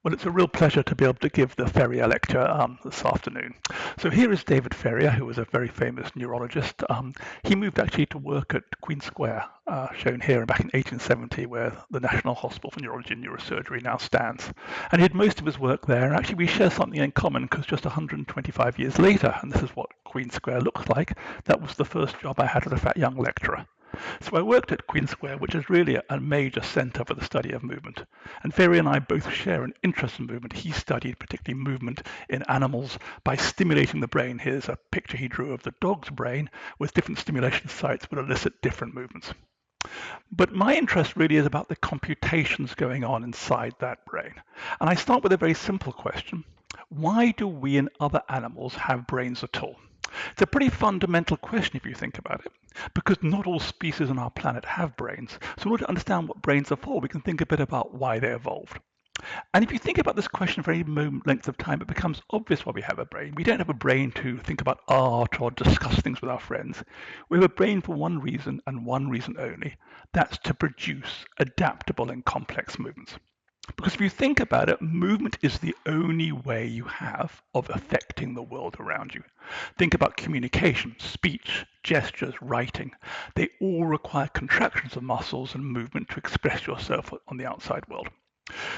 Well, it's a real pleasure to be able to give the Ferrier Lecture this afternoon. So here is David Ferrier, who was a very famous neurologist. He moved actually to work at Queen Square, shown here back in 1870, where the National Hospital for Neurology and Neurosurgery now stands. And he did most of his work there. And actually, we share something in common because just 125 years later, and this is what Queen Square looks like, that was the first job I had as a fat young lecturer. So I worked at Queen Square, which is really a major centre for the study of movement. And Ferrier and I both share an interest in movement. He studied particularly movement in animals by stimulating the brain. Here's a picture he drew of the dog's brain with different stimulation sites would elicit different movements. But my interest really is about the computations going on inside that brain. And I start with a very simple question. Why do we and other animals have brains at all? It's a pretty fundamental question if you think about it, because not all species on our planet have brains. So in order to understand what brains are for, we can think a bit about why they evolved. And if you think about this question for any length of time, it becomes obvious why we have a brain. We don't have a brain to think about art or discuss things with our friends. We have a brain for one reason and one reason only. That's to produce adaptable and complex movements. Because if you think about it, movement is the only way you have of affecting the world around you. Think about communication, speech, gestures, writing. They all require contractions of muscles and movement to express yourself on the outside world.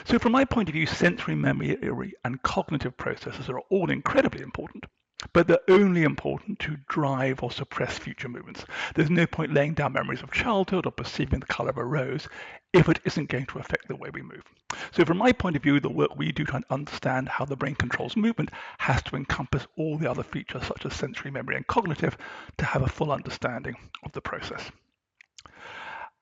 So from my point of view, sensory memory and cognitive processes are all incredibly important, but they're only important to drive or suppress future movements. There's no point laying down memories of childhood or perceiving the color of a rose if it isn't going to affect the way we move. So from my point of view, the work we do to understand how the brain controls movement has to encompass all the other features such as sensory memory and cognitive to have a full understanding of the process.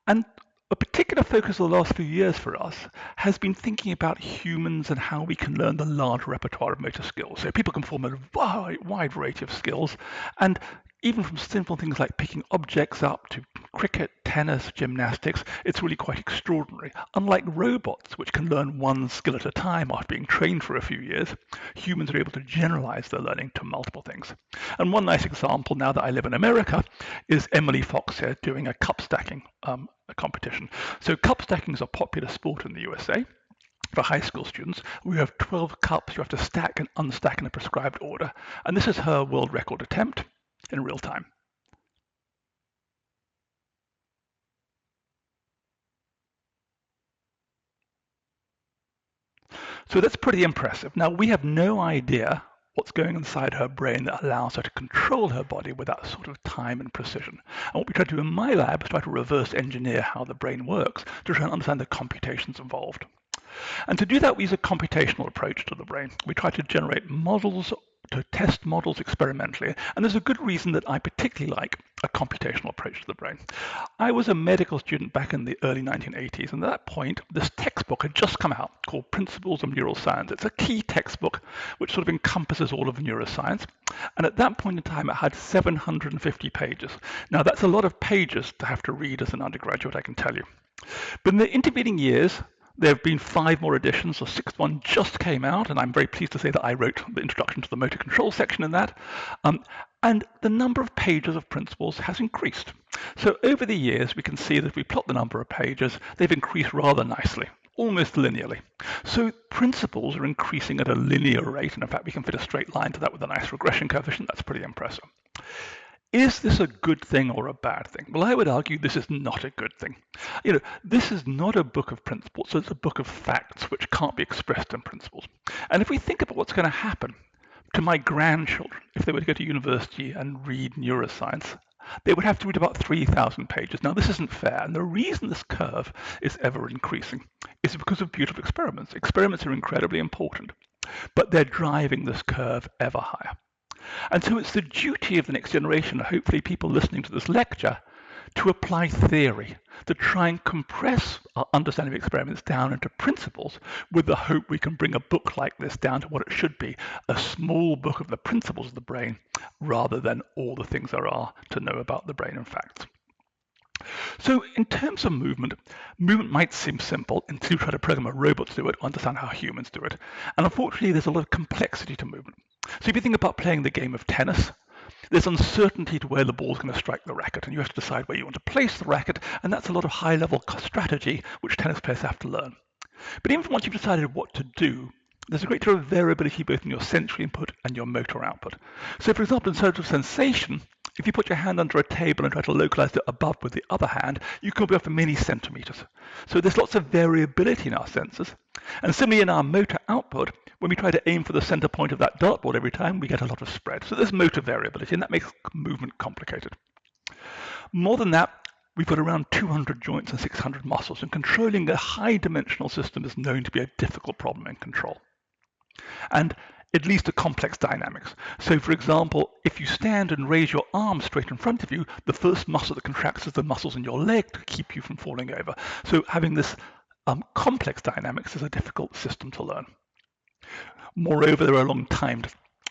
And a particular focus of the last few years for us has been thinking about humans and how we can learn the large repertoire of motor skills. So people can form a wide variety of skills, and even from simple things like picking objects up to cricket, tennis, gymnastics, it's really quite extraordinary. Unlike robots, which can learn one skill at a time after being trained for a few years, humans are able to generalize their learning to multiple things. And one nice example, now that I live in America, is Emily Fox here doing a cup stacking competition. So cup stacking is a popular sport in the USA. For high school students, we have 12 cups you have to stack and unstack in a prescribed order. And this is her world record attempt in real time. So that's pretty impressive. Now, we have no idea what's going inside her brain that allows her to control her body with that sort of time and precision. And what we try to do in my lab is try to reverse engineer how the brain works to try and understand the computations involved. And to do that, we use a computational approach to the brain. We try to generate models, to test models experimentally. And there's a good reason that I particularly like a computational approach to the brain. I was a medical student back in the early 1980s, and at that point, this textbook had just come out called Principles of Neuroscience. It's a key textbook which sort of encompasses all of neuroscience. And at that point in time, it had 750 pages. Now, that's a lot of pages to have to read as an undergraduate, I can tell you. But in the intervening years, there have been 5 more editions. The 6th one just came out, and I'm very pleased to say that I wrote the introduction to the motor control section in that. And the number of pages of principles has increased. So over the years, we can see that if we plot the number of pages, they've increased rather nicely, almost linearly. So principles are increasing at a linear rate, and in fact, we can fit a straight line to that with a nice regression coefficient. That's pretty impressive. Is this a good thing or a bad thing? Well, I would argue this is not a good thing. This is not a book of principles, it's a book of facts which can't be expressed in principles. And if we think about what's going to happen to my grandchildren if they were to go to university and read neuroscience, they would have to read about 3,000 pages. Now, this isn't fair, and the reason this curve is ever increasing is because of beautiful experiments. Experiments are incredibly important, but they're driving this curve ever higher. And so it's the duty of the next generation, and hopefully people listening to this lecture, to apply theory, to try and compress our understanding of experiments down into principles with the hope we can bring a book like this down to what it should be, a small book of the principles of the brain, rather than all the things there are to know about the brain and facts. So in terms of movement might seem simple until you try to program a robot to do it or understand how humans do it. And unfortunately, there's a lot of complexity to movement. So if you think about playing the game of tennis, there's uncertainty to where the ball's going to strike the racket, and you have to decide where you want to place the racket, and that's a lot of high-level strategy which tennis players have to learn. But even once you've decided what to do, there's a great deal of variability both in your sensory input and your motor output. So for example, in terms of sensation, if you put your hand under a table and try to localize it above with the other hand, you can be off for many centimeters. So there's lots of variability in our senses. And similarly in our motor output, when we try to aim for the center point of that dartboard every time, we get a lot of spread. So there's motor variability, and that makes movement complicated. More than that, we've got around 200 joints and 600 muscles, and controlling a high-dimensional system is known to be a difficult problem in control. And it leads to complex dynamics. So for example, if you stand and raise your arm straight in front of you, the first muscle that contracts is the muscles in your leg to keep you from falling over. So having this complex dynamics is a difficult system to learn. Moreover, there are long time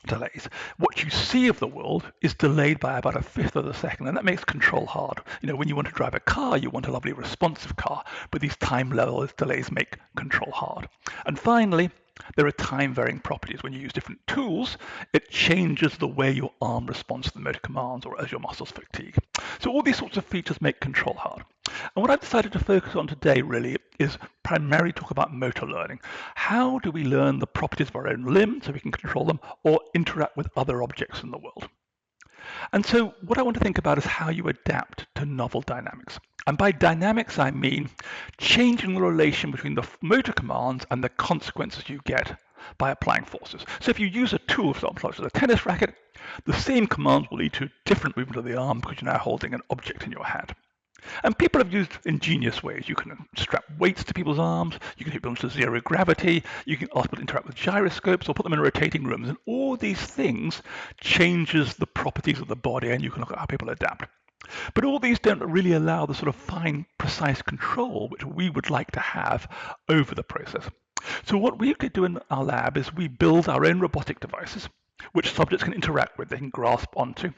delays. What you see of the world is delayed by about 1/5 of a second, and that makes control hard. When you want to drive a car, you want a lovely responsive car, but these time delays make control hard. And finally, there are time-varying properties. When you use different tools, it changes the way your arm responds to the motor commands or as your muscles fatigue. So all these sorts of features make control hard. And what I've decided to focus on today really is primarily talk about motor learning. How do we learn the properties of our own limbs so we can control them or interact with other objects in the world? And so what I want to think about is how you adapt to novel dynamics. And by dynamics, I mean changing the relation between the motor commands and the consequences you get by applying forces. So if you use a tool, for example, such as a tennis racket, the same commands will lead to different movement of the arm because you're now holding an object in your hand. And people have used ingenious ways. You can strap weights to people's arms, you can hit them to zero gravity, you can ask people to interact with gyroscopes or put them in rotating rooms. And all these things changes the properties of the body, and you can look at how people adapt. But all these don't really allow the sort of fine, precise control which we would like to have over the process. So what we could do in our lab is we build our own robotic devices which subjects can interact with, they can grasp onto.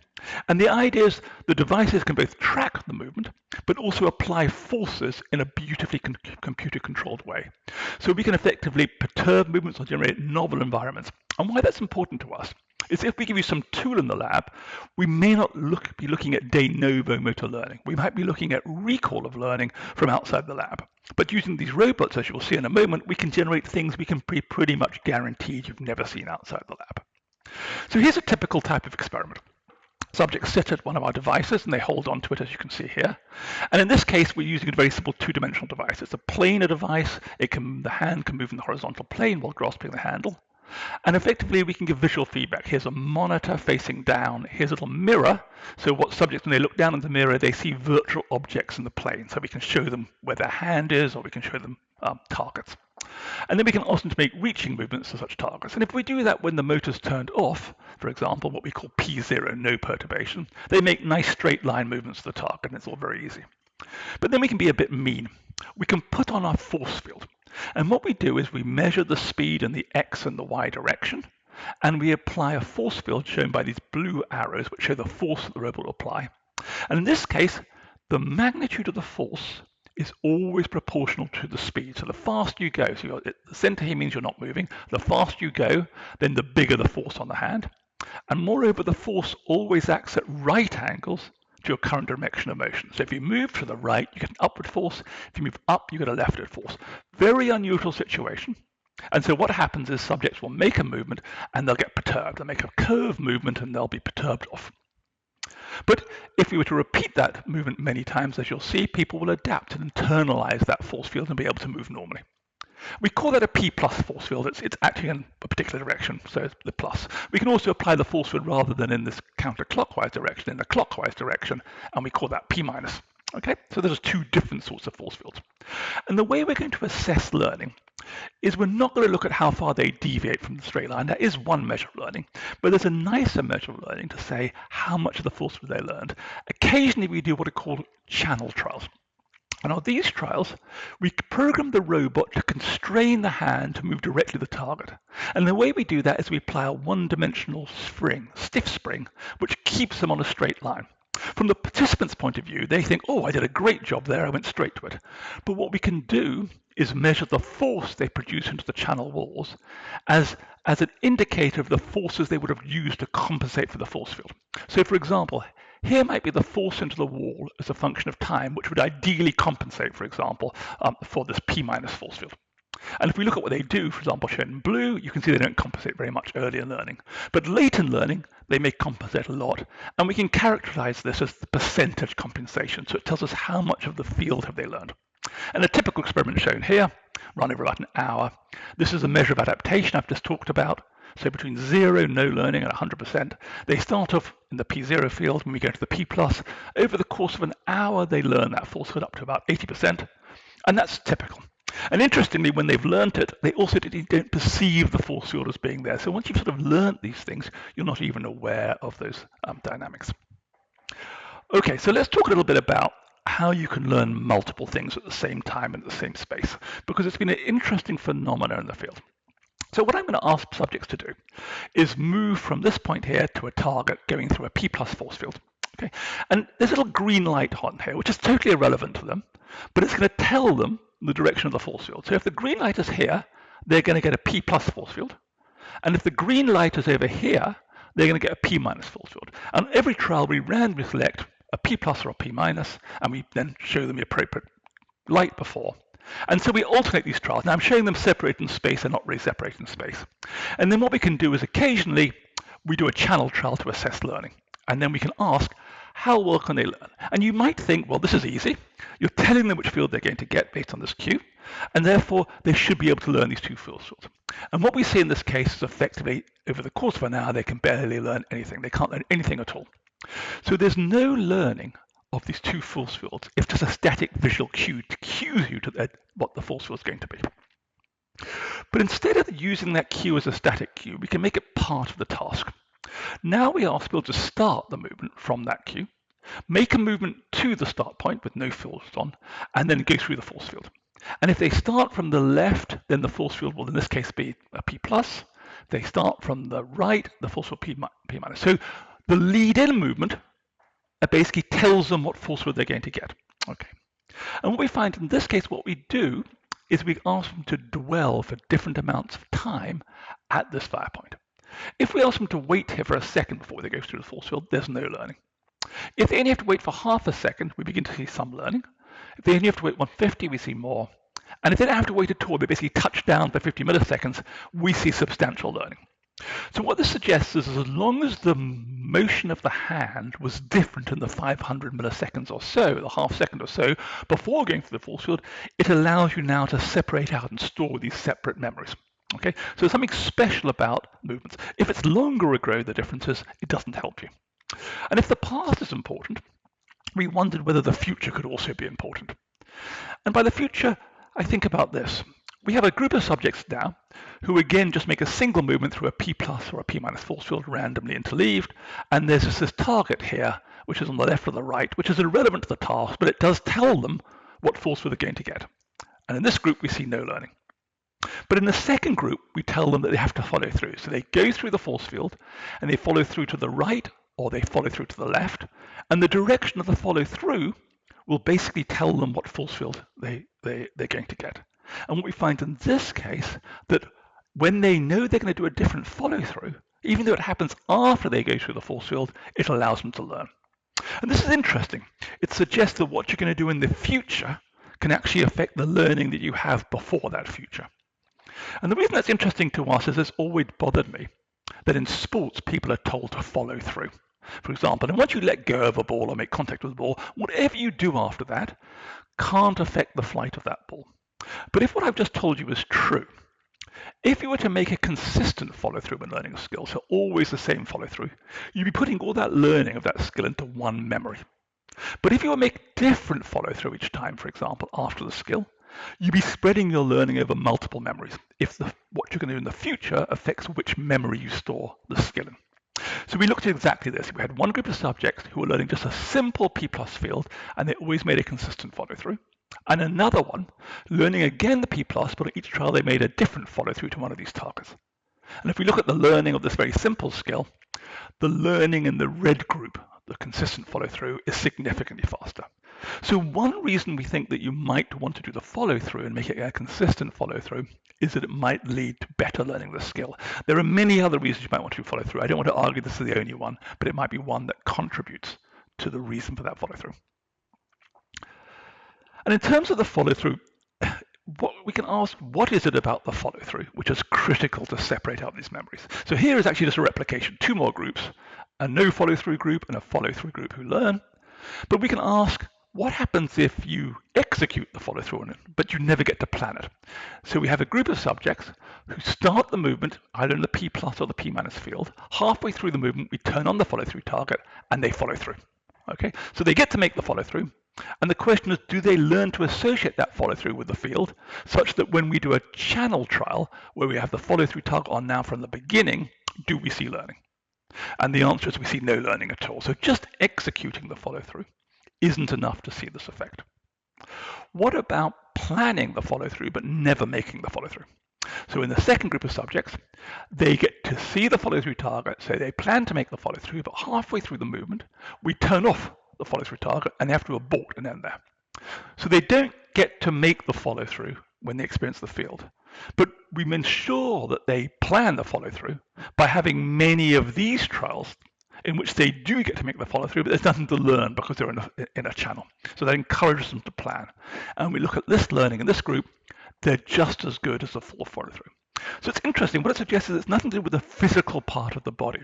And the idea is the devices can both track the movement, but also apply forces in a beautifully computer-controlled way. So we can effectively perturb movements or generate novel environments. And why that's important to us is if we give you some tool in the lab, we may not be looking at de novo motor learning. We might be looking at recall of learning from outside the lab. But using these robots, as you'll see in a moment, we can generate things we can be pretty much guaranteed you've never seen outside the lab. So here's a typical type of experiment. Subjects sit at one of our devices and they hold on to it, as you can see here. And in this case, we're using a very simple two-dimensional device. It's a planar device. The hand can move in the horizontal plane while grasping the handle. And effectively, we can give visual feedback. Here's a monitor facing down. Here's a little mirror. So what subjects, when they look down at the mirror, they see virtual objects in the plane. So we can show them where their hand is, or we can show them targets. And then we can ask them to make reaching movements to such targets. And if we do that when the motor's turned off, for example, what we call P0, no perturbation, they make nice straight line movements to the target, and it's all very easy. But then we can be a bit mean. We can put on our force field. And what we do is we measure the speed in the X and the Y direction, and we apply a force field shown by these blue arrows, which show the force that the robot will apply. And in this case, the magnitude of the force is always proportional to the speed. So the faster you go, so the center here means you're not moving, the faster you go, then the bigger the force on the hand. And moreover, the force always acts at right angles to your current direction of motion. So if you move to the right, you get an upward force. If you move up, you get a leftward force. Very unusual situation. And so what happens is subjects will make a movement and they'll get perturbed. They'll make a curve movement and they'll be perturbed off. But if we were to repeat that movement many times, as you'll see, people will adapt and internalize that force field and be able to move normally. We call that a P plus force field. It's acting in a particular direction, so it's the plus. We can also apply the force field rather than in this counterclockwise direction, in the clockwise direction, and we call that P minus. Okay, so there's two different sorts of force fields. And the way we're going to assess learning is we're not going to look at how far they deviate from the straight line. That is one measure of learning, but there's a nicer measure of learning to say how much of the force field they learned. Occasionally we do what are called channel trials. And on these trials, we program the robot to constrain the hand to move directly to the target. And the way we do that is we apply a one-dimensional spring, stiff spring, which keeps them on a straight line. From the participant's point of view, they think, oh, I did a great job there, I went straight to it. But what we can do is measure the force they produce into the channel walls as an indicator of the forces they would have used to compensate for the force field. So for example, here might be the force into the wall as a function of time, which would ideally compensate, for example, for this P minus force field. And if we look at what they do, for example, shown in blue, you can see they don't compensate very much early in learning. But late in learning, they may compensate a lot. And we can characterize this as the percentage compensation. So it tells us how much of the field have they learned. And a typical experiment shown here, run over about an hour. This is a measure of adaptation I've just talked about. So between 0, no learning, and 100%, they start off in the P0 field. When we go to the P+, over the course of an hour, they learn that force field up to about 80%. And that's typical. And interestingly, when they've learnt it, they also don't perceive the force field as being there. So once you've sort of learnt these things, you're not even aware of those dynamics. Okay, so let's talk a little bit about how you can learn multiple things at the same time in the same space, because it's been an interesting phenomenon in the field. So what I'm going to ask subjects to do is move from this point here to a target going through a P+ force field. Okay, and there's a little green light on here, which is totally irrelevant to them, but it's going to tell them the direction of the force field. So if the green light is here, they're going to get a P+ force field. And if the green light is over here, they're going to get a P- force field. And every trial, we randomly select a P+ or a P-, and we then show them the appropriate light before. And so we alternate these trials. Now I'm showing them separated in space, they're not really separated in space. And then what we can do is occasionally we do a channel trial to assess learning. And then we can ask, how well can they learn? And you might think, well, this is easy. You're telling them which field they're going to get based on this cue, and therefore they should be able to learn these two fields. And what we see in this case is effectively, over the course of an hour, they can barely learn anything. They can't learn anything at all. So there's no learning of these two force fields if there's a static visual cue to cue you to what the force field is going to be. But instead of using that cue as a static cue, we can make it part of the task. Now we ask people to start the movement from that cue, make a movement to the start point with no force on, and then go through the force field. And if they start from the left, then the force field will in this case be a P+. If they start from the right, the force field will be P-. So the lead-in movement basically tells them what force field they're going to get. Okay. And what we find in this case, what we do is we ask them to dwell for different amounts of time at this fire point. If we ask them to wait here for a second before they go through the force field, there's no learning. If they only have to wait for half a second, we begin to see some learning. If they only have to wait 150, we see more. And if they don't have to wait at all, they basically touch down for 50 milliseconds, we see substantial learning. So what this suggests is as long as the motion of the hand was different in the 500 milliseconds or so, the half second or so, before going through the force field, it allows you now to separate out and store these separate memories. Okay, so there's something special about movements. If it's longer ago, the differences, it doesn't help you. And if the past is important, we wondered whether the future could also be important. And by the future, I think about this. We have a group of subjects now who again just make a single movement through a P+ or a P- force field randomly interleaved, and there's just this target here, which is on the left or the right, which is irrelevant to the task, but it does tell them what force field they're going to get. And in this group, we see no learning. But in the second group, we tell them that they have to follow through. So they go through the force field, and they follow through to the right, or they follow through to the left, and the direction of the follow through will basically tell them what force field they're going to get. And what we find in this case, that when they know they're going to do a different follow through, even though it happens after they go through the force field, it allows them to learn. And this is interesting. It suggests that what you're going to do in the future can actually affect the learning that you have before that future. And the reason that's interesting to us is it's always bothered me that in sports, people are told to follow through. For example, and once you let go of a ball or make contact with the ball, whatever you do after that can't affect the flight of that ball. But if what I've just told you is true, if you were to make a consistent follow-through when learning a skill, so always the same follow-through, you'd be putting all that learning of that skill into one memory. But if you were to make different follow-through each time, for example, after the skill, you'd be spreading your learning over multiple memories if what you're going to do in the future affects which memory you store the skill in. So we looked at exactly this. We had one group of subjects who were learning just a simple P+ field, and they always made a consistent follow-through. And another one learning again the P+, but at each trial they made a different follow-through to one of these targets. And if we look at the learning of this very simple skill, the learning in the red group, the consistent follow-through, is significantly faster. So one reason we think that you might want to do the follow-through and make it a consistent follow-through is that it might lead to better learning the skill. There are many other reasons you might want to follow through. I don't want to argue this is the only one, but it might be one that contributes to the reason for that follow-through. And in terms of the follow-through, we can ask, what is it about the follow-through which is critical to separate out these memories? So here is actually just a replication, two more groups, a no follow-through group and a follow-through group who learn. But we can ask, what happens if you execute the follow-through on it, but you never get to plan it? So we have a group of subjects who start the movement either in the P plus or the P minus field. Halfway through the movement, we turn on the follow-through target and they follow through. Okay, so they get to make the follow-through. And the question is, do they learn to associate that follow-through with the field such that when we do a channel trial where we have the follow-through target on now from the beginning, do we see learning? And the answer is we see no learning at all. So just executing the follow-through isn't enough to see this effect. What about planning the follow-through but never making the follow-through? So in the second group of subjects, they get to see the follow-through target, so they plan to make the follow-through, but halfway through the movement, we turn off the follow-through target and they have to abort and end there. So they don't get to make the follow-through when they experience the field, but we ensure that they plan the follow-through by having many of these trials in which they do get to make the follow-through, but there's nothing to learn because they're in a channel. So that encourages them to plan. And we look at this learning in this group, they're just as good as the full follow-through. So it's interesting. What it suggests is it's nothing to do with the physical part of the body.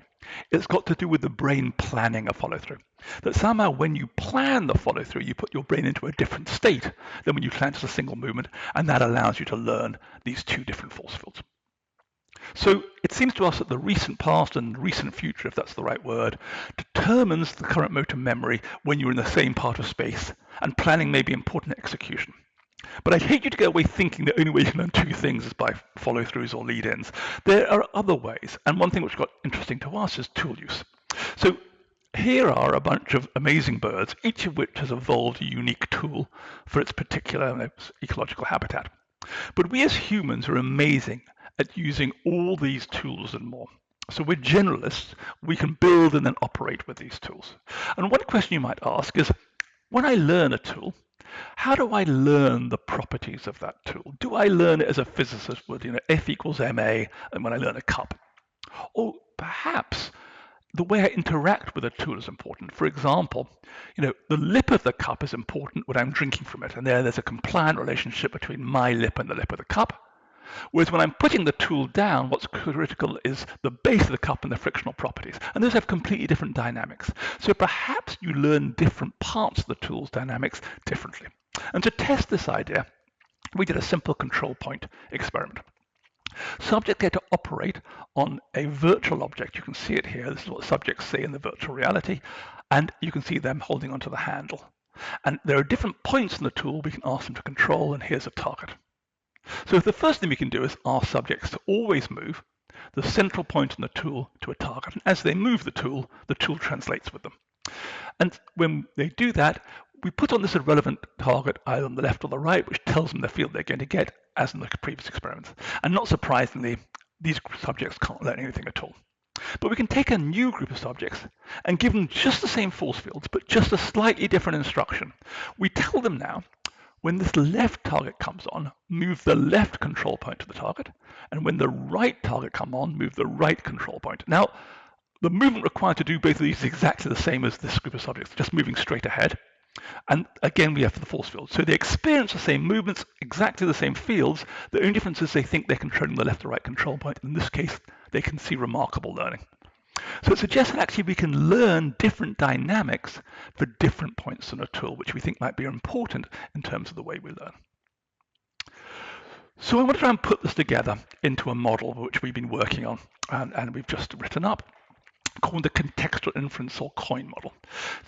It's got to do with the brain planning a follow-through. That somehow when you plan the follow-through, you put your brain into a different state than when you plan just a single movement, and that allows you to learn these two different force fields. So it seems to us that the recent past and recent future, if that's the right word, determines the current motor memory when you're in the same part of space, and planning may be important in execution. But I'd hate you to go away thinking the only way you can learn two things is by follow-throughs or lead-ins. There are other ways, and one thing which got interesting to us is tool use. So here are a bunch of amazing birds, each of which has evolved a unique tool for its particular ecological habitat. But we as humans are amazing at using all these tools and more. So we're generalists. We can build and then operate with these tools. And one question you might ask is, when I learn a tool, how do I learn the properties of that tool? Do I learn it as a physicist would, F equals ma, and when I learn a cup? Or perhaps the way I interact with a tool is important. For example, the lip of the cup is important when I'm drinking from it, and there's a compliant relationship between my lip and the lip of the cup. Whereas when I'm putting the tool down, what's critical is the base of the cup and the frictional properties. And those have completely different dynamics. So perhaps you learn different parts of the tool's dynamics differently. And to test this idea, we did a simple control point experiment. Subjects get to operate on a virtual object. You can see it here. This is what subjects see in the virtual reality. And you can see them holding onto the handle. And there are different points in the tool we can ask them to control, and here's a target. So the first thing we can do is ask subjects to always move the central point in the tool to a target. And as they move the tool translates with them. And when they do that, we put on this irrelevant target either on the left or the right, which tells them the field they're going to get, as in the previous experiments. And not surprisingly, these subjects can't learn anything at all. But we can take a new group of subjects and give them just the same force fields, but just a slightly different instruction. We tell them now, when this left target comes on, move the left control point to the target. And when the right target comes on, move the right control point. Now, the movement required to do both of these is exactly the same as this group of subjects, just moving straight ahead. And again, we have the force field. So they experience the same movements, exactly the same fields. The only difference is they think they're controlling the left or right control point. In this case, they can see remarkable learning. So it suggests that actually we can learn different dynamics for different points in a tool, which we think might be important in terms of the way we learn. So I want to try and put this together into a model which we've been working on and we've just written up, called the contextual inference or COIN model.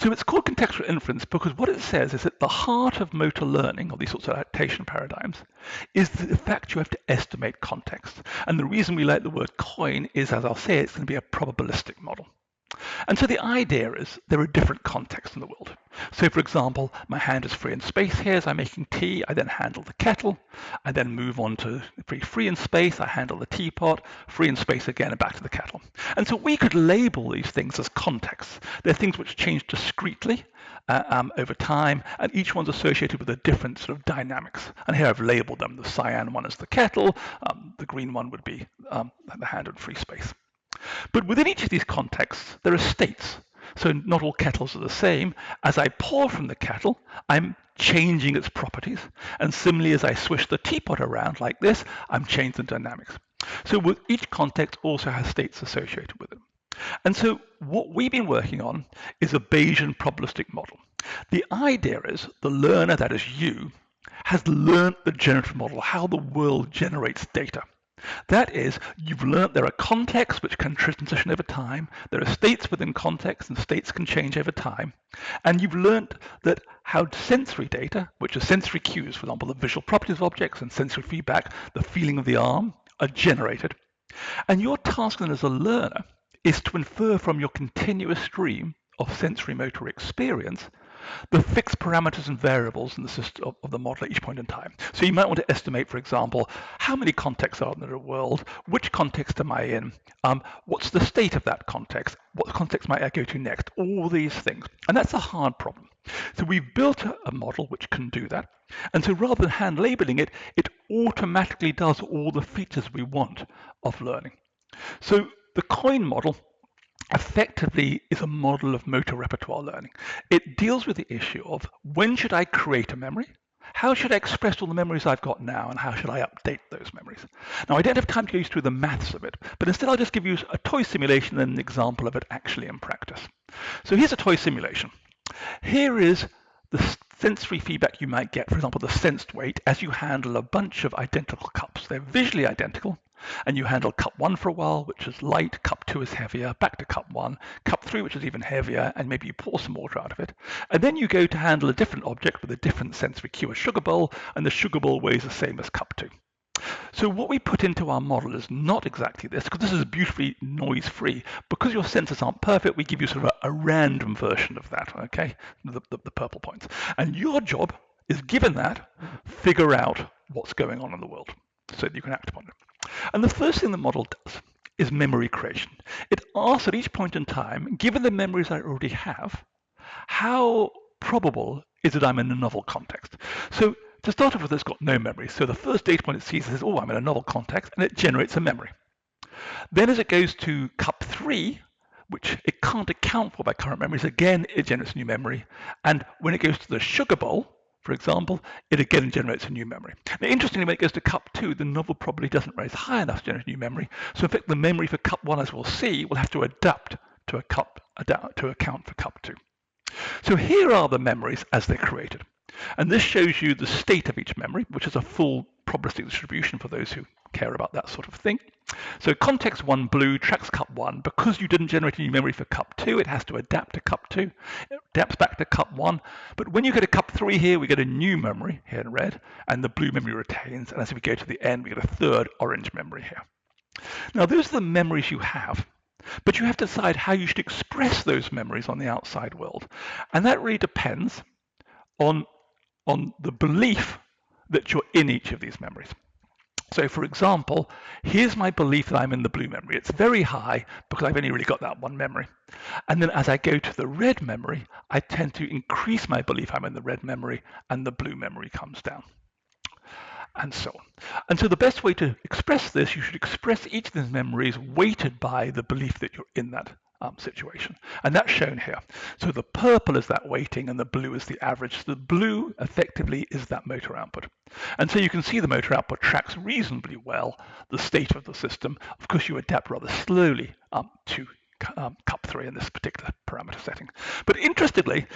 So it's called contextual inference because what it says is that the heart of motor learning, or these sorts of adaptation paradigms, is the fact you have to estimate context. And the reason we like the word COIN is, as I'll say, it's going to be a probabilistic model. And so the idea is there are different contexts in the world. So for example, my hand is free in space here as I'm making tea. I then handle the kettle. I then move on to free in space. I handle the teapot, free in space again, and back to the kettle. And so we could label these things as contexts. They're things which change discretely over time, and each one's associated with a different sort of dynamics. And here I've labeled them. The cyan one is the kettle. The green one would be the hand in free space. But within each of these contexts, there are states. So not all kettles are the same. As I pour from the kettle, I'm changing its properties. And similarly, as I swish the teapot around like this, I'm changing the dynamics. So with each context also has states associated with it. And so what we've been working on is a Bayesian probabilistic model. The idea is the learner, that is you, has learned the generative model, how the world generates data. That is, you've learned there are contexts which can transition over time, there are states within contexts, and states can change over time, and you've learned that how sensory data, which are sensory cues, for example, the visual properties of objects and sensory feedback, the feeling of the arm, are generated. And your task then as a learner is to infer from your continuous stream of sensory motor experience the fixed parameters and variables in the system of the model at each point in time. So you might want to estimate, for example, how many contexts are there in the world, which context am I in, what's the state of that context, what context might I go to next, all these things. And that's a hard problem. So we've built a model which can do that. And so rather than hand labeling it, it automatically does all the features we want of learning. So the COIN model effectively is a model of motor repertoire learning. It deals with the issue of when should I create a memory? How should I express all the memories I've got now, and how should I update those memories? Now, I don't have time to go through the maths of it, but instead I'll just give you a toy simulation and an example of it actually in practice. So here's a toy simulation. Here is the sensory feedback you might get, for example, the sensed weight, as you handle a bunch of identical cups. They're visually identical, and you handle cup 1 for a while, which is light, cup 2 is heavier, back to cup 1, cup 3, which is even heavier, and maybe you pour some water out of it. And then you go to handle a different object with a different sensory cue, a sugar bowl, and the sugar bowl weighs the same as cup 2. So what we put into our model is not exactly this, because this is beautifully noise-free. Because your sensors aren't perfect, we give you sort of a random version of that, okay, the purple points. And your job is, given that, figure out what's going on in the world so that you can act upon it. And the first thing the model does is memory creation. It asks at each point in time, given the memories I already have, how probable is it I'm in a novel context? So to start off with, it's got no memory. So the first data point it sees says, oh, I'm in a novel context, and it generates a memory. Then as it goes to cup 3, which it can't account for by current memories, again, it generates a new memory. And when it goes to the sugar bowl, for example, it again generates a new memory. Now, interestingly, when it goes to cup 2, the novel probably doesn't raise high enough to generate a new memory. So in fact, the memory for cup 1, as we'll see, will have to adapt to account for cup 2. So here are the memories as they're created. And this shows you the state of each memory, which is a full probabilistic distribution for those who care about that sort of thing. So context 1 blue tracks cup 1. Because you didn't generate a new memory for cup 2, it has to adapt to cup 2. It adapts back to cup 1. But when you go to cup 3 here, we get a new memory here in red, and the blue memory retains. And as we go to the end, we get a third orange memory here. Now, those are the memories you have. But you have to decide how you should express those memories on the outside world. And that really depends on the belief that you're in each of these memories. So for example, here's my belief that I'm in the blue memory. It's very high because I've only really got that one memory. And then as I go to the red memory, I tend to increase my belief I'm in the red memory, and the blue memory comes down, and so on. And so the best way to express this, you should express each of these memories weighted by the belief that you're in that situation. And that's shown here. So the purple is that weighting and the blue is the average. So the blue effectively is that motor output. And so you can see the motor output tracks reasonably well the state of the system. Of course, you adapt rather slowly to cup 3 in this particular parameter setting. But interestingly,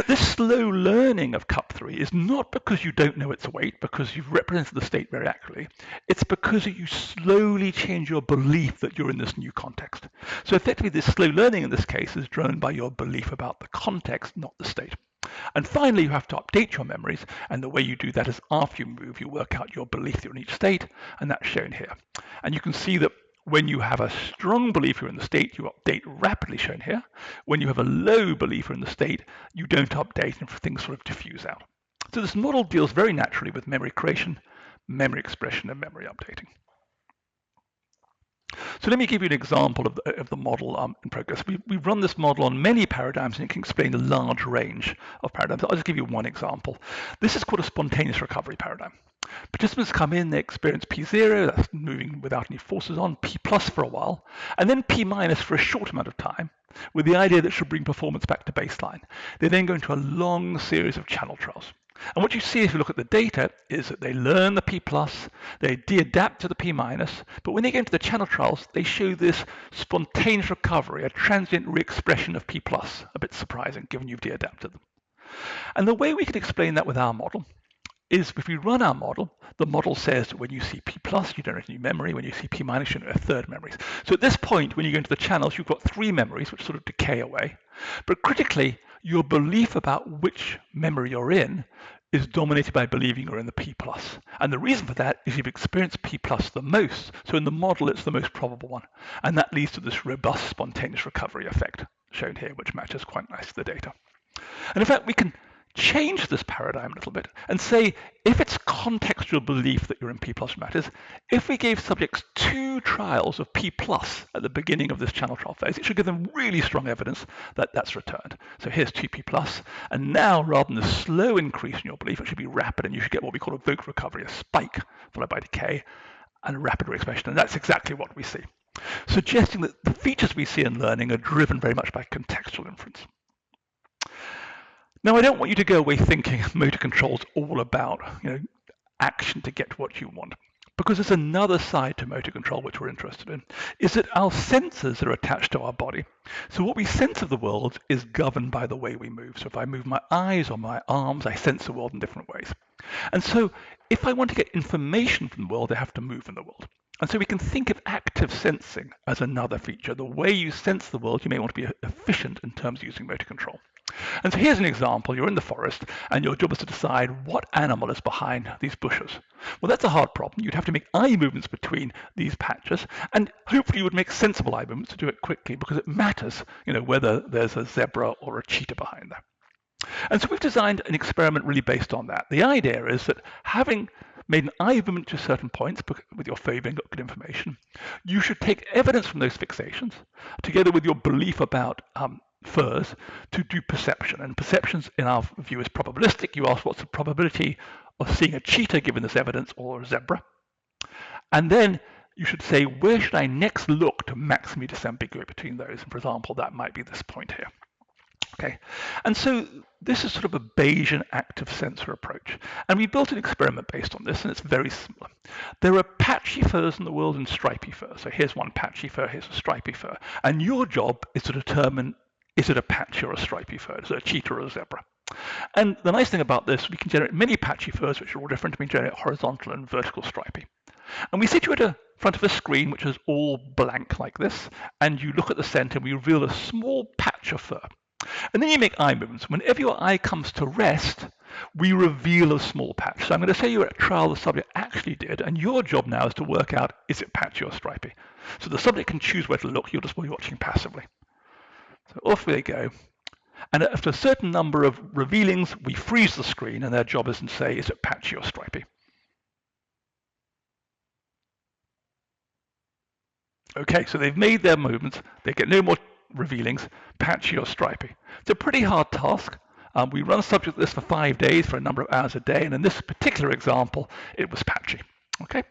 this slow learning of cup 3 is not because you don't know its weight, because you've represented the state very accurately. It's because you slowly change your belief that you're in this new context. So effectively, this slow learning in this case is driven by your belief about the context, not the state. And finally, you have to update your memories, and the way you do that is after you move, you work out your belief that you're in each state, and that's shown here. And you can see that when you have a strong belief you're in the state, you update rapidly, shown here. When you have a low belief you're in the state, you don't update, and things sort of diffuse out. So this model deals very naturally with memory creation, memory expression, and memory updating. So let me give you an example of the model in progress. We've run this model on many paradigms, and it can explain a large range of paradigms. I'll just give you one example. This is called a spontaneous recovery paradigm. Participants come in, they experience P0, that's moving without any forces on, P plus for a while, and then P minus for a short amount of time, with the idea that it should bring performance back to baseline. They then go into a long series of channel trials. And what you see if you look at the data is that they learn the P+, they de-adapt to the P-, but when they go into the channel trials, they show this spontaneous recovery, a transient re-expression of P+, a bit surprising given you've de-adapted them. And the way we can explain that with our model is if we run our model, the model says that when you see P+, you generate a new memory. When you see P-, you generate a third memory. So at this point, when you go into the channels, you've got 3 memories, which sort of decay away. But critically, your belief about which memory you're in is dominated by believing you're in the P+. And the reason for that is you've experienced P+ the most. So in the model, it's the most probable one. And that leads to this robust spontaneous recovery effect shown here, which matches quite nicely the data. And in fact, we can change this paradigm a little bit and say, if it's contextual belief that you're in P+ matters, if we gave subjects 2 trials of P+ at the beginning of this channel trial phase, it should give them really strong evidence that that's returned. So here's 2 P+, and now rather than a slow increase in your belief, it should be rapid, and you should get what we call a vocal recovery, a spike followed by decay and a rapid re-expression, and that's exactly what we see, suggesting that the features we see in learning are driven very much by contextual inference. Now, I don't want you to go away thinking motor control is all about action to get what you want, because there's another side to motor control which we're interested in, is that our senses are attached to our body. So what we sense of the world is governed by the way we move. So if I move my eyes or my arms, I sense the world in different ways. And so if I want to get information from the world, I have to move in the world. And so we can think of active sensing as another feature. The way you sense the world, you may want to be efficient in terms of using motor control. And so here's an example. You're in the forest, and your job is to decide what animal is behind these bushes. Well, that's a hard problem. You'd have to make eye movements between these patches, and hopefully you would make sensible eye movements to do it quickly, because it matters, whether there's a zebra or a cheetah behind there. And so we've designed an experiment really based on that. The idea is that having made an eye movement to certain points with your phobia and got good information, you should take evidence from those fixations together with your belief about furs to do perception. And perceptions in our view is probabilistic. You ask what's the probability of seeing a cheetah given this evidence or a zebra. And then you should say, where should I next look to maximally disambiguate between those? And for example, that might be this point here. Okay, and so this is sort of a Bayesian active sensor approach. And we built an experiment based on this, and it's very similar. There are patchy furs in the world and stripy furs. So here's one patchy fur, here's a stripy fur. And your job is to determine, is it a patchy or a stripy fur? Is it a cheetah or a zebra? And the nice thing about this, we can generate many patchy furs, which are all different. We can generate horizontal and vertical stripy. And we sit you at the front of a screen, which is all blank like this, and you look at the center, and we reveal a small patch of fur. And then you make eye movements. Whenever your eye comes to rest, we reveal a small patch. So I'm going to say you're at a trial the subject actually did, and your job now is to work out, is it patchy or stripy? So the subject can choose where to look. You'll just be watching passively. So off they go. And after a certain number of revealings, we freeze the screen, and their job is to say, is it patchy or stripy? Okay, so they've made their movements. They get no more revealings, patchy or stripy. It's a pretty hard task. We run subject this for 5 days for a number of hours a day, and in this particular example, it was patchy. Okay,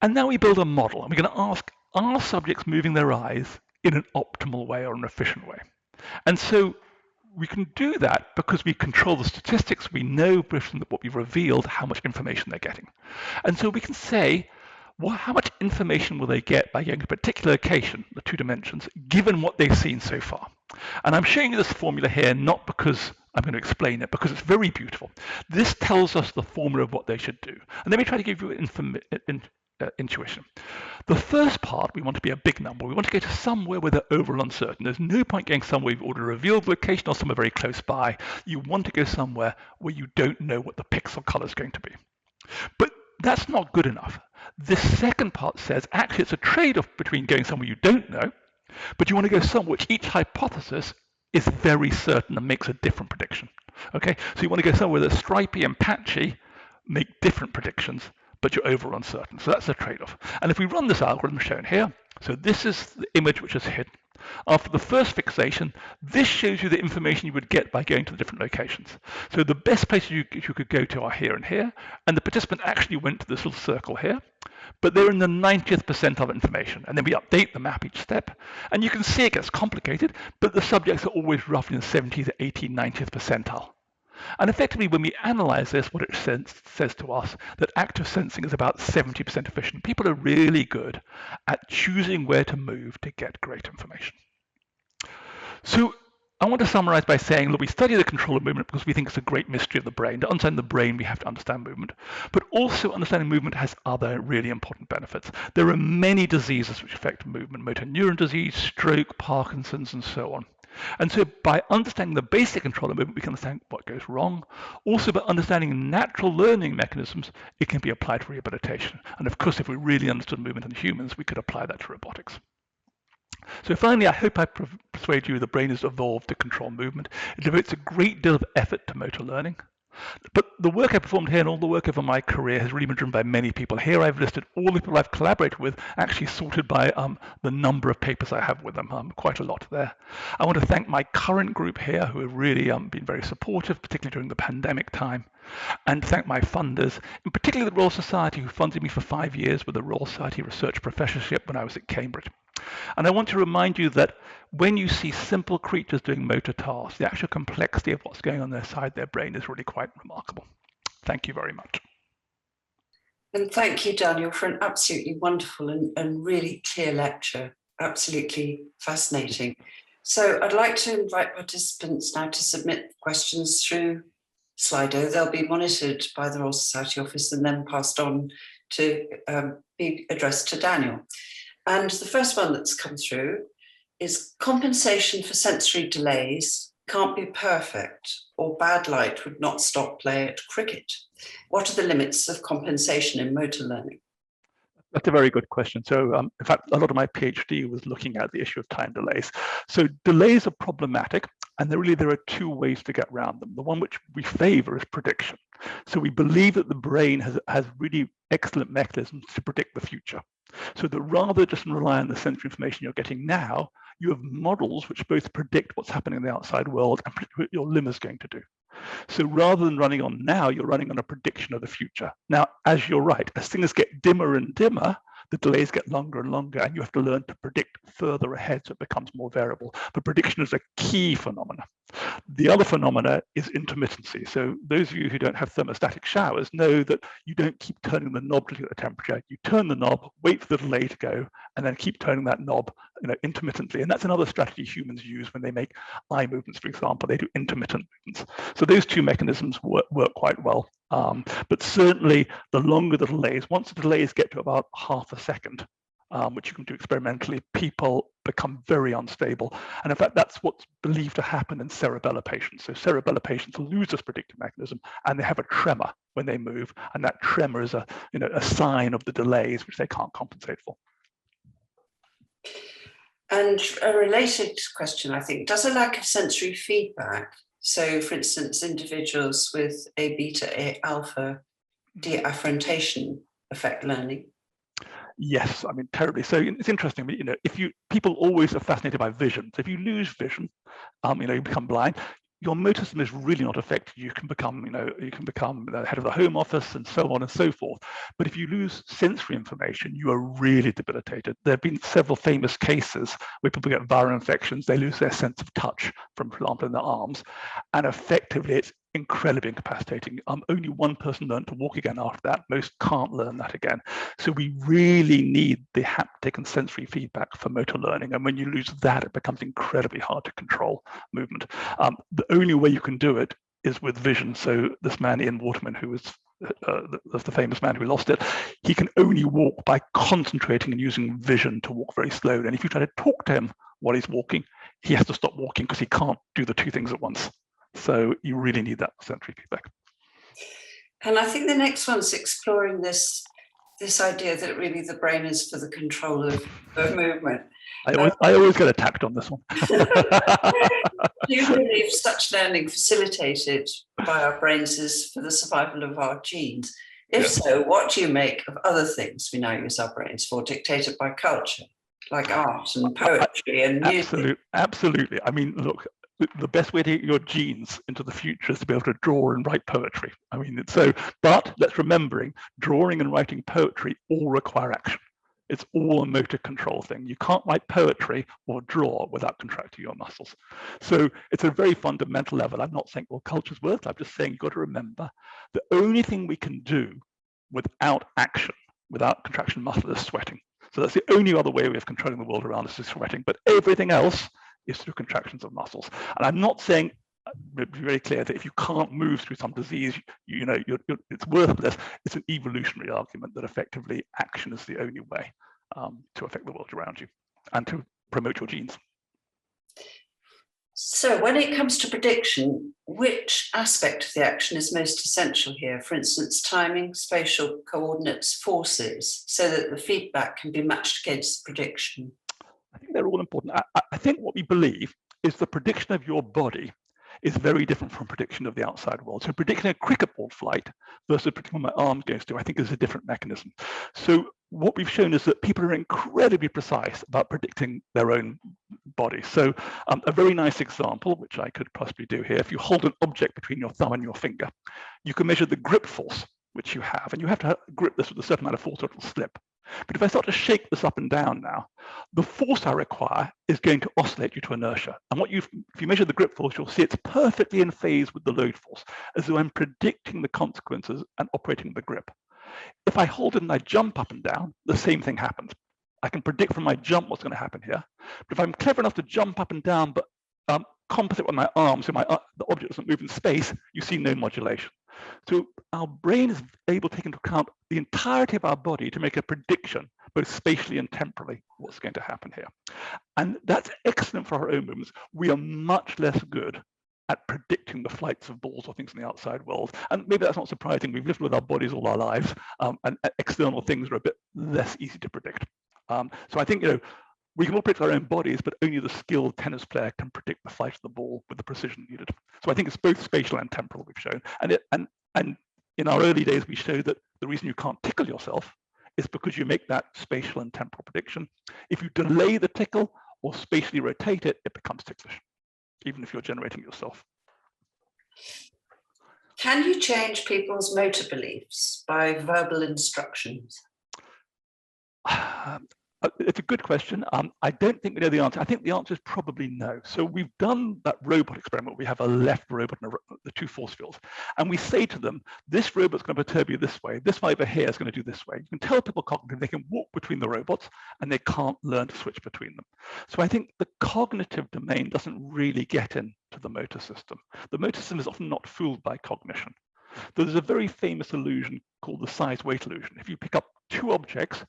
and now we build a model, and we're going to ask, are subjects moving their eyes in an optimal way or an efficient way? And so we can do that because we control the statistics. We know from what we've revealed how much information they're getting. And so we can say, well, how much information will they get by going to a particular location, the 2 dimensions, given what they've seen so far? And I'm showing you this formula here not because I'm going to explain it, because it's very beautiful. This tells us the formula of what they should do. And let me try to give you intuition. The first part, we want to be a big number. We want to go to somewhere where they're overall uncertain. There's no point going somewhere you've already revealed the location or somewhere very close by. You want to go somewhere where you don't know what the pixel color is going to be. But that's not good enough. This second part says, actually, it's a trade-off between going somewhere you don't know, but you want to go somewhere which each hypothesis is very certain and makes a different prediction. Okay, so you want to go somewhere that's stripy and patchy, make different predictions, but you're over uncertain. So that's a trade-off. And if we run this algorithm shown here, so this is the image which is hidden. After the first fixation, this shows you the information you would get by going to the different locations. So the best places you could go to are here and here, and the participant actually went to this little circle here, but they're in the 90th percentile of information. And then we update the map each step, and you can see it gets complicated, but the subjects are always roughly in the 70th, 80th, 90th percentile. And effectively, when we analyze this, what it says to us that active sensing is about 70% efficient. People are really good at choosing where to move to get great information. So I want to summarize by saying that we study the control of movement because we think it's a great mystery of the brain. To understand the brain, we have to understand movement. But also understanding movement has other really important benefits. There are many diseases which affect movement: motor neuron disease, stroke, Parkinson's, and so on. And so by understanding the basic control of movement, we can understand what goes wrong. Also, by understanding natural learning mechanisms, it can be applied for rehabilitation. And of course, if we really understood movement in humans, we could apply that to robotics. So finally, I hope I persuade you the brain has evolved to control movement. It devotes a great deal of effort to motor learning. But the work I performed here and all the work over my career has really been driven by many people. Here I've listed all the people I've collaborated with, actually sorted by the number of papers I have with them, quite a lot there. I want to thank my current group here who have really been very supportive, particularly during the pandemic time, and thank my funders, in particular the Royal Society, who funded me for 5 years with the Royal Society Research Professorship when I was at Cambridge. And I want to remind you that when you see simple creatures doing motor tasks, the actual complexity of what's going on inside their brain is really quite remarkable. Thank you very much. And thank you, Daniel, for an absolutely wonderful and really clear lecture. Absolutely fascinating. So I'd like to invite participants now to submit questions through Slido. They'll be monitored by the Royal Society office and then passed on to be addressed to Daniel. And the first one that's come through is: compensation for sensory delays can't be perfect, or bad light would not stop play at cricket. What are the limits of compensation in motor learning? That's a very good question. So in fact, a lot of my PhD was looking at the issue of time delays. So delays are problematic, and there are two ways to get around them. The one which we favor is prediction. So we believe that the brain has really excellent mechanisms to predict the future. So that rather just rely on the sensory information you're getting now, you have models which both predict what's happening in the outside world and predict what your limb is going to do. So rather than running on now, you're running on a prediction of the future. Now, as you're right, as things get dimmer and dimmer, the delays get longer and longer, and you have to learn to predict further ahead so it becomes more variable. But prediction is a key phenomenon. The other phenomena is intermittency. So those of you who don't have thermostatic showers know that you don't keep turning the knob to get the temperature. You turn the knob, wait for the delay to go, and then keep turning that knob intermittently. And that's another strategy humans use when they make eye movements, for example. They do intermittent movements. So those two mechanisms work quite well. But certainly the longer the delays, once the delays get to about half a second, which you can do experimentally, people become very unstable. And in fact, that's what's believed to happen in cerebellar patients. So cerebellar patients lose this predictive mechanism and they have a tremor when they move. And that tremor is a sign of the delays which they can't compensate for. And a related question, I think, does a lack of sensory feedback, so for instance, individuals with A beta, A alpha deafferentation, affect learning? Yes, I mean, terribly. So it's interesting, people always are fascinated by vision. So if you lose vision, you become blind, your motor system is really not affected. You can become the head of the Home Office and so on and so forth. But if you lose sensory information, you are really debilitated. There have been several famous cases where people get viral infections. They lose their sense of touch, for example, in their arms, and effectively it's incredibly incapacitating. Only one person learned to walk again after that. Most can't learn that again. So we really need the haptic and sensory feedback for motor learning. And when you lose that, it becomes incredibly hard to control movement. The only way you can do it is with vision. So this man, Ian Waterman, who was the famous man who lost it, he can only walk by concentrating and using vision to walk very slowly. And if you try to talk to him while he's walking, he has to stop walking because he can't do the two things at once. So you really need that sensory feedback. And I think the next one's exploring this idea that really the brain is for the control of movement. I always get attacked on this one. Do you believe such learning facilitated by our brains is for the survival of our genes? If so, what do you make of other things we now use our brains for, dictated by culture, like art and poetry and music? Absolutely. I mean, look, the best way to get your genes into the future is to be able to draw and write poetry. But let's remembering, drawing and writing poetry all require action. It's all a motor control thing. You can't write poetry or draw without contracting your muscles. So it's a very fundamental level. I'm not saying all cultures work. I'm just saying you've got to remember the only thing we can do without action, without contraction of muscle, is sweating. So that's the only other way of controlling the world around us is sweating. But everything else is through contractions of muscles. And I'm not saying, be very clear, that if you can't move through some disease, it's worthless. It's an evolutionary argument that effectively action is the only way to affect the world around you and to promote your genes. So when it comes to prediction, which aspect of the action is most essential here? For instance, timing, spatial coordinates, forces, so that the feedback can be matched against the prediction. I think they're all important. I think what we believe is the prediction of your body is very different from prediction of the outside world. So predicting a cricket ball flight versus predicting what my arm goes to, I think, is a different mechanism. So what we've shown is that people are incredibly precise about predicting their own body. So a very nice example, which I could possibly do here, if you hold an object between your thumb and your finger, you can measure the grip force which you have, and you have to grip this with a certain amount of force or it will slip. But if I start to shake this up and down now, the force I require is going to oscillate due to inertia. And if you measure the grip force, you'll see it's perfectly in phase with the load force, as though I'm predicting the consequences and operating the grip. If I hold it and I jump up and down, the same thing happens. I can predict from my jump what's going to happen here. But if I'm clever enough to jump up and down, but compensate with my arm, so the object doesn't move in space, you see no modulation. So our brain is able to take into account the entirety of our body to make a prediction, both spatially and temporally, what's going to happen here. And that's excellent for our own movements. We are much less good at predicting the flights of balls or things in the outside world. And maybe that's not surprising. We've lived with our bodies all our lives, and external things are a bit less easy to predict. So I think, we can all predict our own bodies, but only the skilled tennis player can predict the flight of the ball with the precision needed. So I think it's both spatial and temporal we've shown. And in our early days, we showed that the reason you can't tickle yourself is because you make that spatial and temporal prediction. If you delay the tickle or spatially rotate it, it becomes ticklish, even if you're generating yourself. Can you change people's motor beliefs by verbal instructions? It's a good question. I don't think we know the answer. I think the answer is probably no. So we've done that robot experiment. We have a left robot and the two force fields. And we say to them, this robot's going to perturb you this way. This one over here is going to do this way. You can tell people cognitively they can walk between the robots and they can't learn to switch between them. So I think the cognitive domain doesn't really get into the motor system. The motor system is often not fooled by cognition. There's a very famous illusion called the size-weight illusion. If you pick up two objects,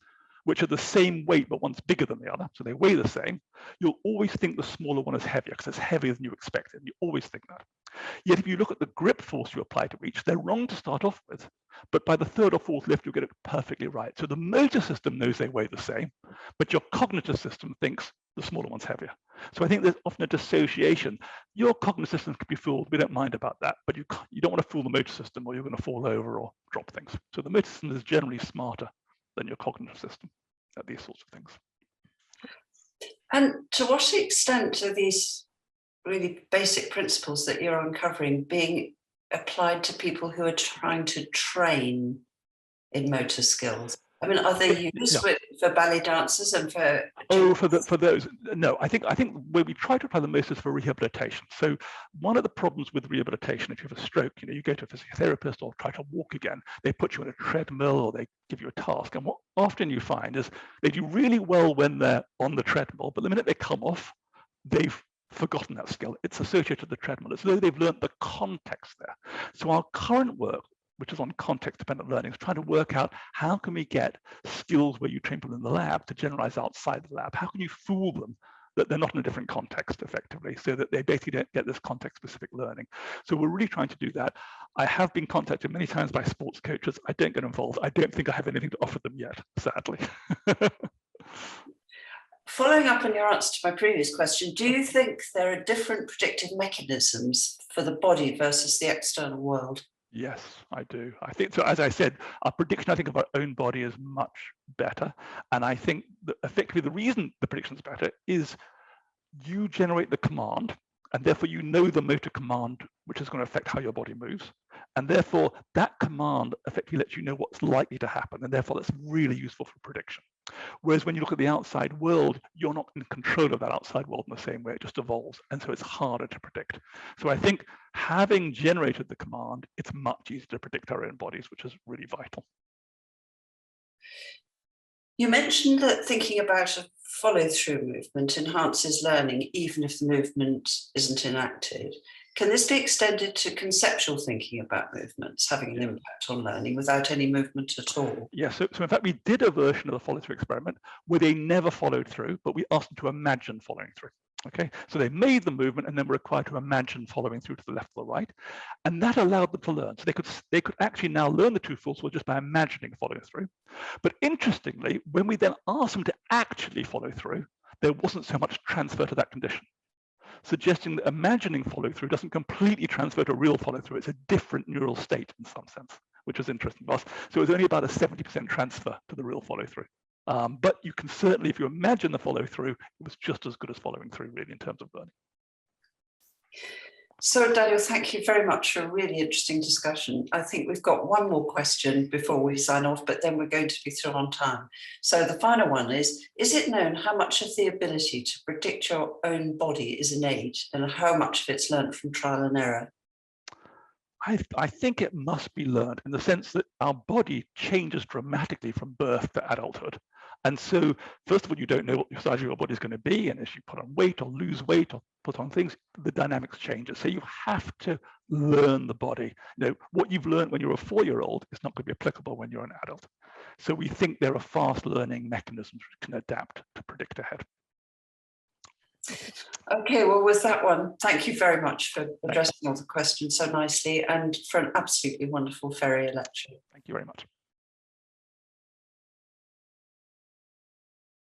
which are the same weight, but one's bigger than the other, so they weigh the same, you'll always think the smaller one is heavier because it's heavier than you expected. You always think that. Yet if you look at the grip force you apply to each, they're wrong to start off with, but by the third or fourth lift, you'll get it perfectly right. So the motor system knows they weigh the same, but your cognitive system thinks the smaller one's heavier. So I think there's often a dissociation. Your cognitive system can be fooled, we don't mind about that, but you don't want to fool the motor system or you're going to fall over or drop things. So the motor system is generally smarter than your cognitive system at these sorts of things. And to what extent are these really basic principles that you're uncovering being applied to people who are trying to train in motor skills? I mean, are they used for ballet dancers and for? Oh, for those, no. I think where we try to apply the most is for rehabilitation. So one of the problems with rehabilitation, if you have a stroke, you go to a physiotherapist or try to walk again, they put you on a treadmill or they give you a task. And what often you find is they do really well when they're on the treadmill, but the minute they come off, they've forgotten that skill. It's associated with the treadmill. It's as though they've learned the context there. So our current work, which is on context-dependent learning, is trying to work out how can we get skills where you train people in the lab to generalize outside the lab? How can you fool them that they're not in a different context effectively, so that they basically don't get this context-specific learning? So we're really trying to do that. I have been contacted many times by sports coaches. I don't get involved. I don't think I have anything to offer them yet, sadly. Following up on your answer to my previous question, do you think there are different predictive mechanisms for the body versus the external world? Yes, I do. I think so. As I said, our prediction, I think, of our own body is much better. And I think that effectively the reason the prediction is better is you generate the command, and therefore you know the motor command, which is going to affect how your body moves. And therefore that command effectively lets you know what's likely to happen. And therefore that's really useful for prediction. Whereas when you look at the outside world, you're not in control of that outside world in the same way, it just evolves. And so it's harder to predict. So I think having generated the command, it's much easier to predict our own bodies, which is really vital. You mentioned that thinking about a follow-through movement enhances learning, even if the movement isn't enacted. Can this be extended to conceptual thinking about movements having an impact on learning without any movement at all? Yeah, so in fact, we did a version of the follow-through experiment where they never followed through, but we asked them to imagine following through. Okay, so they made the movement and then were required to imagine following through to the left or the right, and that allowed them to learn. So they could actually now learn the two forces just by imagining following through. But interestingly, when we then asked them to actually follow through, there wasn't so much transfer to that condition, suggesting that imagining follow through doesn't completely transfer to real follow through. It's a different neural state in some sense, which was interesting to us. So it was only about a 70% transfer to the real follow through. But you can certainly, if you imagine the follow through, it was just as good as following through, really, in terms of learning. So, Daniel, thank you very much for a really interesting discussion. I think we've got one more question before we sign off, but then we're going to be through on time. So the final one is it known how much of the ability to predict your own body is innate and how much of it's learned from trial and error? I think it must be learned in the sense that our body changes dramatically from birth to adulthood. And so, first of all, you don't know what the size of your body is going to be. And as you put on weight or lose weight or put on things, the dynamics changes. So you have to learn the body. You know, what you've learned when you're a 4-year-old is not going to be applicable when you're an adult. So we think there are fast learning mechanisms which can adapt to predict ahead. Okay, well, with that one, thank you very much for addressing all the questions so nicely and for an absolutely wonderful Ferrier lecture. Thank you very much.